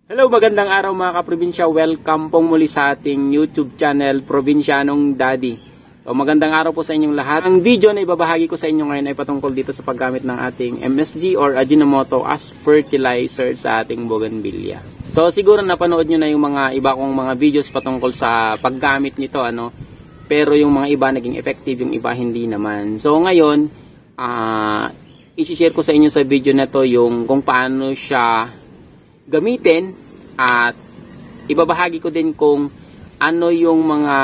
Hello, magandang araw mga kaprobinsya. Welcome pong muli sa ating YouTube channel, Provincianong Daddy. So, magandang araw po sa inyong lahat. Ang video na ibabahagi ko sa inyo ngayon ay patungkol dito sa paggamit ng ating MSG or Ajinomoto as fertilizer sa ating bougainvillea. So, siguro napanood nyo na yung mga iba kong mga videos patungkol sa paggamit nito, pero yung mga iba naging effective, yung iba hindi naman. So, ngayon, i-share ko sa inyo sa video na to yung kung paano siya gamitin at ibabahagi ko din kung ano yung mga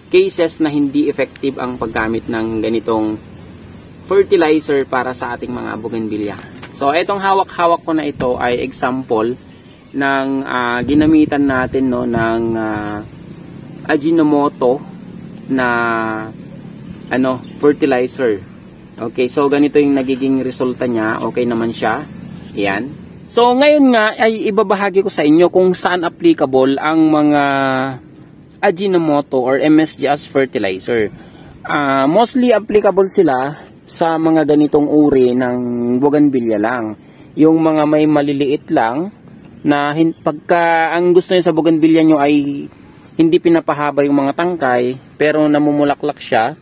cases na hindi effective ang paggamit ng ganitong fertilizer para sa ating mga bougainvillea. So etong hawak-hawak ko na ito ay example ng ginamitan natin ng Ajinomoto na fertilizer. Okay, so ganito yung nagiging resulta niya. Okay naman siya. Ayan. So, ngayon nga ay ibabahagi ko sa inyo kung saan applicable ang mga Ajinomoto or MSG as fertilizer. Mostly applicable sila sa mga ganitong uri ng bougainvillea lang. Yung mga may maliliit lang na pagka ang gusto niyo sa bougainvillea nyo ay hindi pinapahaba yung mga tangkay pero namumulaklak siya,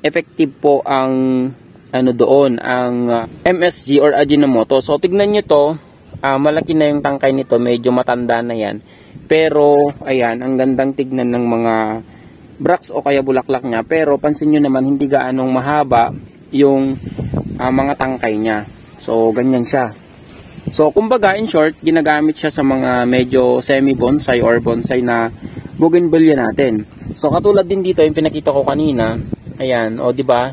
effective po ang ang MSG or Ajinomoto. So, tignan nyo to. Malaki na yung tangkay nito, medyo matanda na yan. Pero, ayan, ang gandang tignan ng mga bracts o kaya bulaklak niya. Pero, pansin nyo naman, hindi gaanong mahaba yung mga tangkay niya. So, ganyan siya. So, kumbaga, in short, ginagamit siya sa mga medyo semi-bonsai or bonsai na bougainvillea natin. So, katulad din dito, yung pinakita ko kanina, ayan, o diba?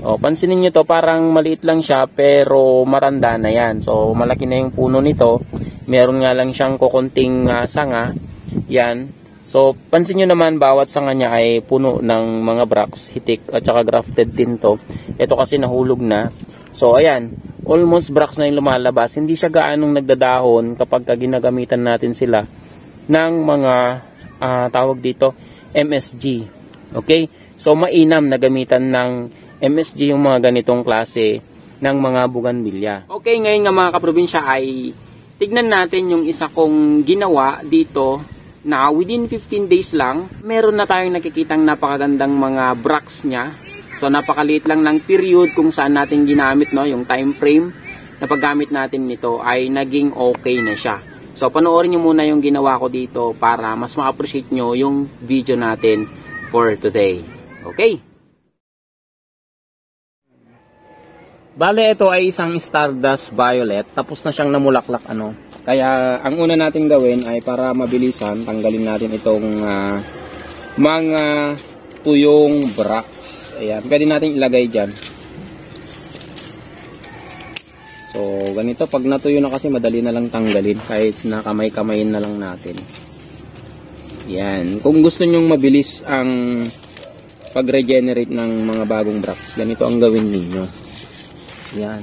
O, pansinin nyo to, parang maliit lang siya pero matanda na yan. So, malaki na yung puno nito. Meron nga lang siyang kukunting sanga. Yan. So, pansin nyo naman, bawat sanga niya ay puno ng mga bracts, hitik, at saka grafted din to. Ito kasi nahulog na. So, ayan. Almost bracts na yung lumalabas. Hindi siya gaanong nagdadahon kapag ginagamitan natin sila ng mga tawag dito, MSG. Okay? So, mainam na gamitan ng MSG yung mga ganitong klase ng mga bougainvillea. Okay, ngayon nga mga kaprobinsya ay tignan natin yung isa kong ginawa dito na within 15 days lang, meron na tayong nakikitang napakagandang mga bracts niya. So napakaliit lang ng period kung saan natin ginamit, yung time frame na paggamit natin nito ay naging okay na siya. So panoorin nyo muna yung ginawa ko dito para mas ma-appreciate nyo yung video natin for today. Okay? Bale, ito ay isang Stardust Violet. Tapos na siyang namulaklak, Kaya, ang una natin gawin ay para mabilisan, tanggalin natin itong mga tuyong bracts. Ayan, pwede natin ilagay dyan. So, ganito. Pag natuyo na kasi, madali na lang tanggalin. Kahit na kamay-kamayin na lang natin. Ayan. Kung gusto nyong mabilis ang pag-regenerate ng mga bagong bracts, ganito ang gawin ninyo. Yan.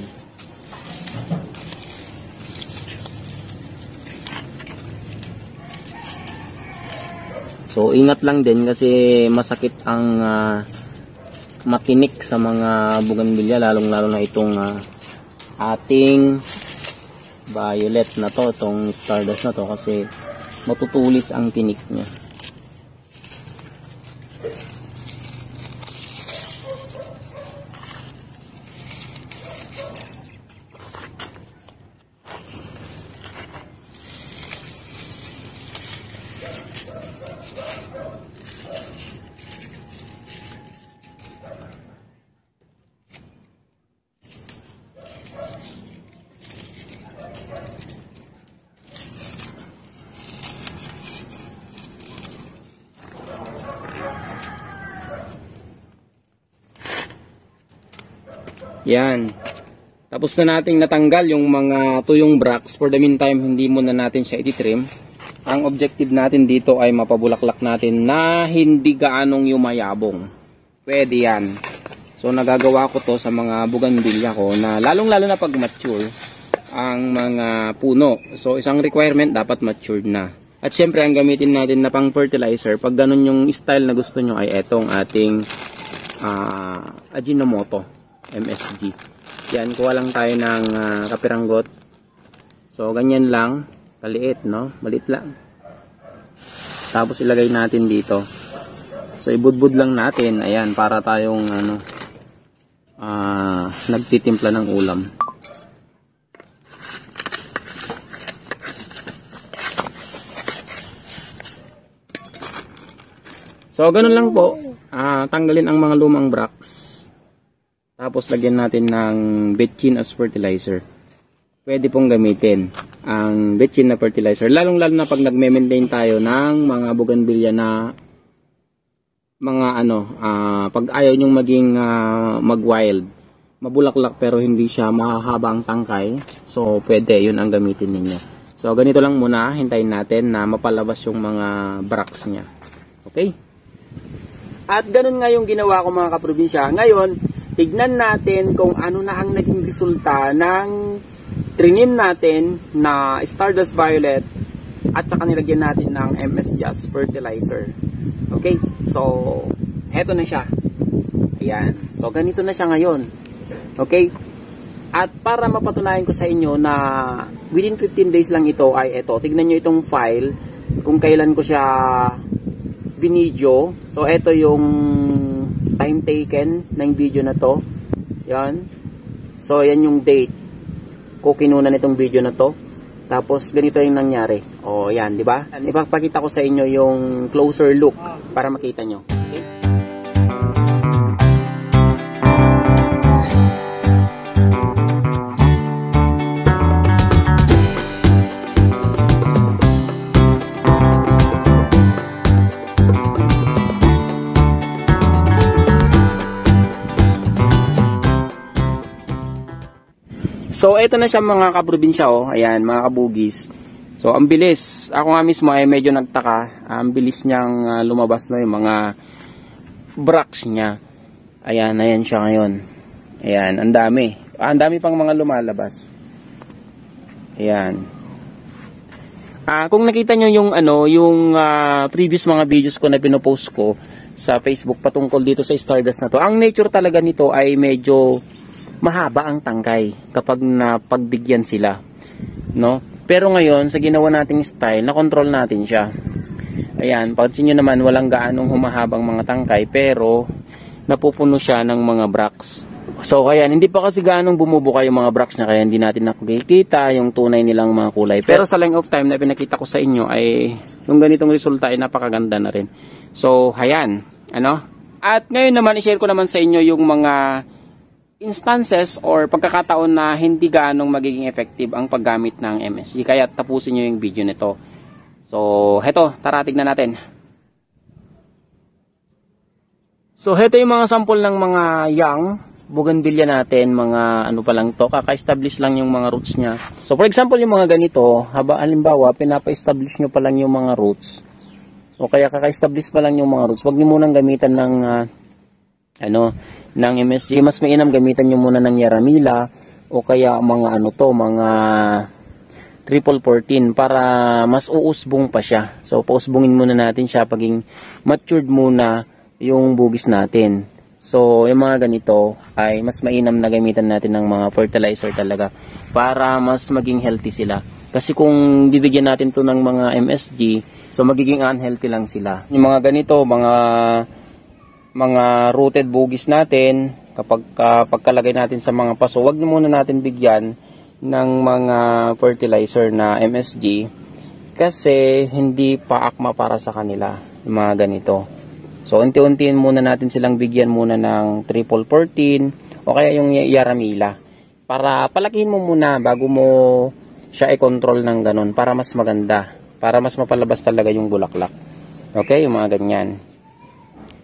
So, ingat lang din kasi masakit ang matinik sa mga bougainvillea, lalong-lalo na itong ating violet na to, itong Stardust na to kasi matutulis ang tinik niya. Yan. Tapos na nating natanggal yung mga tuyong bracts. For the meantime, hindi muna natin siya ititrim. Ang objective natin dito ay mapabulaklak natin na hindi gaanong yumayabong. Pwede yan. So, nagagawa ko to sa mga bougainvillea ko na lalong-lalo na pag mature ang mga puno. So, isang requirement, dapat matured na. At syempre, ang gamitin natin na pang fertilizer, pag ganun yung style na gusto nyo ay etong ating Ajinomoto. MSG. Yan, kuha lang tayo ng kapiranggot. So, ganyan lang. Kaliit, no? Maliit lang. Tapos ilagay natin dito. So ibudbud lang natin, ayan, para tayong ano, nagtitimpla ng ulam. So ganun lang po, tanggalin ang mga lumang bracts. Tapos lagyan natin ng betchin as fertilizer. Pwede pong gamitin ang betchin na fertilizer, lalong lalo na pag nagme-maintain tayo ng mga bougainvillea na mga pag ayaw nyong maging mag-wild, mabulaklak pero hindi siya mahahaba ang tangkay, so pwede yun ang gamitin ninyo. So ganito lang muna, hintayin natin na mapalabas yung mga bracts nya. Okay? At ganun nga yung ginawa ko mga kaprobinsya. Ngayon, tignan natin kung ano na ang naging resulta ng trinim natin na Stardust Violet at saka nilagyan natin ng MS Just fertilizer. Okay, so eto na siya. Ayan, so ganito na siya ngayon. Okay, at para mapatunayan ko sa inyo na within 15 days lang ito ay eto, tignan nyo itong file kung kailan ko siya binidyo. So eto yung time taken ng video na to. Yan, so yan yung date ko kinunan itong video na to. Tapos ganito yung nangyari. O yan, di ba? Ipapakita ko sa inyo yung closer look para makita nyo. Okay? So, ito na siya mga kaprobinsya, oh. Ayan, mga kabugis. So, ang bilis. Ako nga mismo ay medyo nagtaka. Ang bilis niyang lumabas na yung mga bracts niya. Ayan, ayan siya ngayon. Ayan, ang dami. Ang dami pang mga lumalabas. Ayan. Kung nakita nyo yung, yung previous mga videos ko na pinopost ko sa Facebook patungkol dito sa Stardust na to, ang nature talaga nito ay medyo mahaba ang tangkay kapag napagbigyan sila, no? Pero ngayon sa ginawa nating style, na-control natin siya. Ayan, pansin nyo naman walang gaanong humahabang mga tangkay pero napupuno siya ng mga bracts. So kaya hindi pa kasi gaanong bumubuka yung mga bracts niya, kaya hindi natin nakikita yung tunay nilang mga kulay. Pero sa length of time na pinakita ko sa inyo ay yung ganitong resulta ay napakaganda na rin. So ayan, At ngayon naman i-share ko naman sa inyo yung mga instances or pagkakataon na hindi ganong magiging effective ang paggamit ng MSG, kaya tapusin nyo yung video nito. So heto, tara tignan natin. So heto yung mga sample ng mga young bougainvillea natin, mga pa lang to, kaka-establish lang yung mga roots nya. So for example yung mga ganito, halimbawa pinapa-establish nyo pa lang yung mga roots o kaya kaka-establish pa lang yung mga roots, huwag nyo munang gamitan ng ng MSG. Mas mainam gamitan nyo muna ng Yaramila o kaya mga mga triple 14 para mas uusbong pa siya. So pausbungin muna natin siya paging matured muna yung bugis natin. So yung mga ganito ay mas mainam na gamitan natin ng mga fertilizer talaga para mas maging healthy sila. Kasi kung bibigyan natin to ng mga MSG, so magiging unhealthy lang sila. Yung mga ganito, mga rooted bugis natin, kapag pagkalagay natin sa mga paso, wag muna natin bigyan ng mga fertilizer na MSG kasi hindi pa akma para sa kanila yung mga ganito. So unti-untiin muna natin silang bigyan muna ng triple 14 o kaya yung Yaramila para palakihin mo muna bago mo siya i-control ng ganun para mas maganda, para mas mapalabas talaga yung bulaklak. Okay, yung mga ganyan.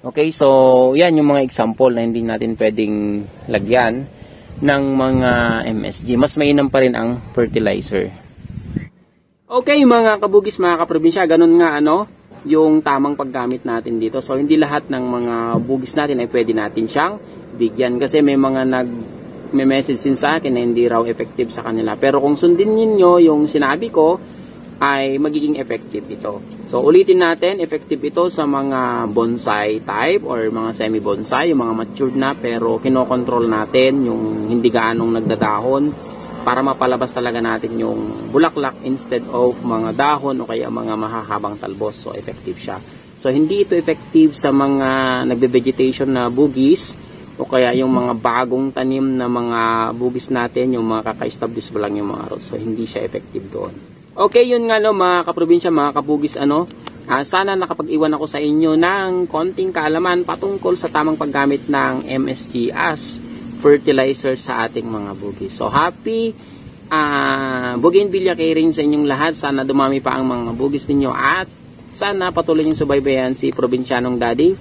Okay, so yan yung mga example na hindi natin pwedeng lagyan ng mga MSG. Mas mainam pa rin ang fertilizer. Okay, mga kabugis, mga kaprobinsya, ganun nga yung tamang paggamit natin dito. So hindi lahat ng mga bugis natin ay pwede natin siyang bigyan kasi may mga nag-message din sa akin na hindi raw effective sa kanila. Pero kung sundin niyo yung sinabi ko, ay magiging effective ito. So ulitin natin, effective ito sa mga bonsai type or mga semi-bonsai, yung mga matured na pero kinokontrol natin yung hindi gaanong nagdadahon para mapalabas talaga natin yung bulaklak instead of mga dahon o kaya mga mahahabang talbos. So effective siya. So hindi ito effective sa mga nagbe-vegetation na bugis o kaya yung mga bagong tanim na mga bugis natin, yung mga kaka-establish pa lang yung mga roots. So hindi siya effective doon. Okay, yun nga no, mga kaprobinsya, mga kabugis, sana nakapag-iwan ako sa inyo ng konting kaalaman patungkol sa tamang paggamit ng MSG as fertilizer sa ating mga bugis. So happy bougainvillea caring sa inyong lahat. Sana dumami pa ang mga bugis ninyo at sana patuloy niyong subaybayan si Probinsyanong Daddy.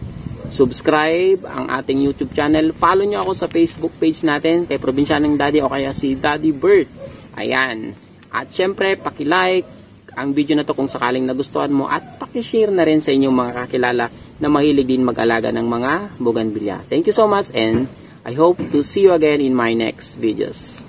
Subscribe ang ating YouTube channel. Follow nyo ako sa Facebook page natin kay Probinsyanong Daddy o kaya si Daddy Bert. Ayan. At syempre, paki-like ang video na to kung sakaling nagustuhan mo at paki-share na rin sa inyong mga kakilala na mahilig din mag-alaga ng mga bougainvillea. Thank you so much and I hope to see you again in my next videos.